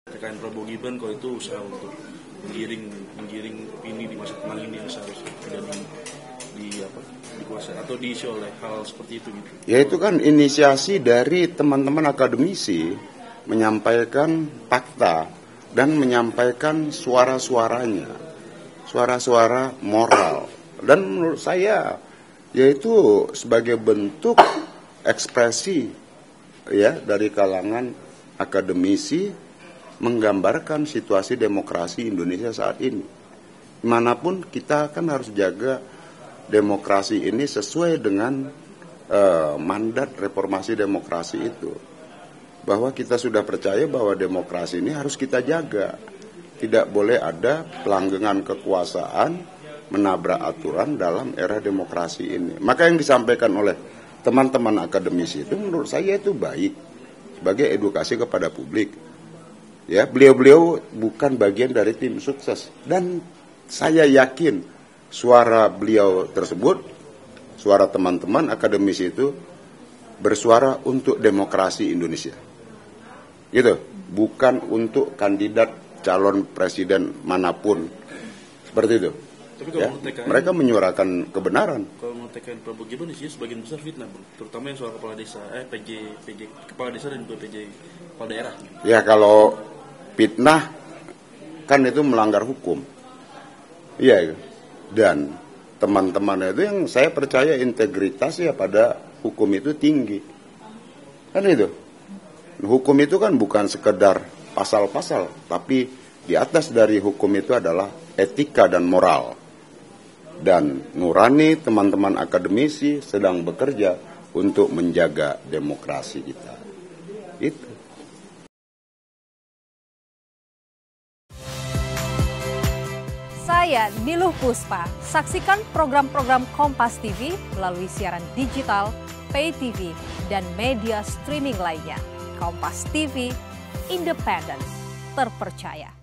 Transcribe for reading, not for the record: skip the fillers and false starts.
TKN Prabowo Gibran kalau itu usaha untuk menggiring opini di masa tenang ini yang seharusnya tidak dikuasai atau diisi oleh hal seperti itu gitu. Ya itu kan inisiasi dari teman-teman akademisi menyampaikan fakta dan menyampaikan suara-suaranya, suara-suara moral. Dan menurut saya yaitu sebagai bentuk ekspresi ya dari kalangan akademisi menggambarkan situasi demokrasi Indonesia saat ini. Dimanapun kita kan harus jaga demokrasi ini sesuai dengan mandat reformasi demokrasi itu. Bahwa kita sudah percaya bahwa demokrasi ini harus kita jaga. Tidak boleh ada pelanggengan kekuasaan, menabrak aturan dalam era demokrasi ini. Maka yang disampaikan oleh teman-teman akademisi itu menurut saya itu baik sebagai edukasi kepada publik. Ya, beliau-beliau bukan bagian dari tim sukses dan saya yakin suara beliau tersebut, suara teman-teman akademisi itu bersuara untuk demokrasi Indonesia. Gitu, bukan untuk kandidat calon presiden manapun. Seperti itu. Tapi kalau ya, TKN, mereka menyuarakan kebenaran. Kalau mau TKN Prabowo Gibran isinya sebagian besar fitnah, bro. Terutama yang soal kepala desa, PJ kepala desa dan juga PJ kepala daerah. Ya kalau fitnah kan itu melanggar hukum. Iya, dan teman-teman itu yang saya percaya integritas ya pada hukum itu tinggi. Kan itu. Hukum itu kan bukan sekedar pasal-pasal, tapi di atas dari hukum itu adalah etika dan moral. Dan nurani teman-teman akademisi sedang bekerja untuk menjaga demokrasi kita. Itu. Saya Niluh Puspa. Saksikan program-program Kompas TV melalui siaran digital, pay TV, dan media streaming lainnya. Kompas TV, independen, terpercaya.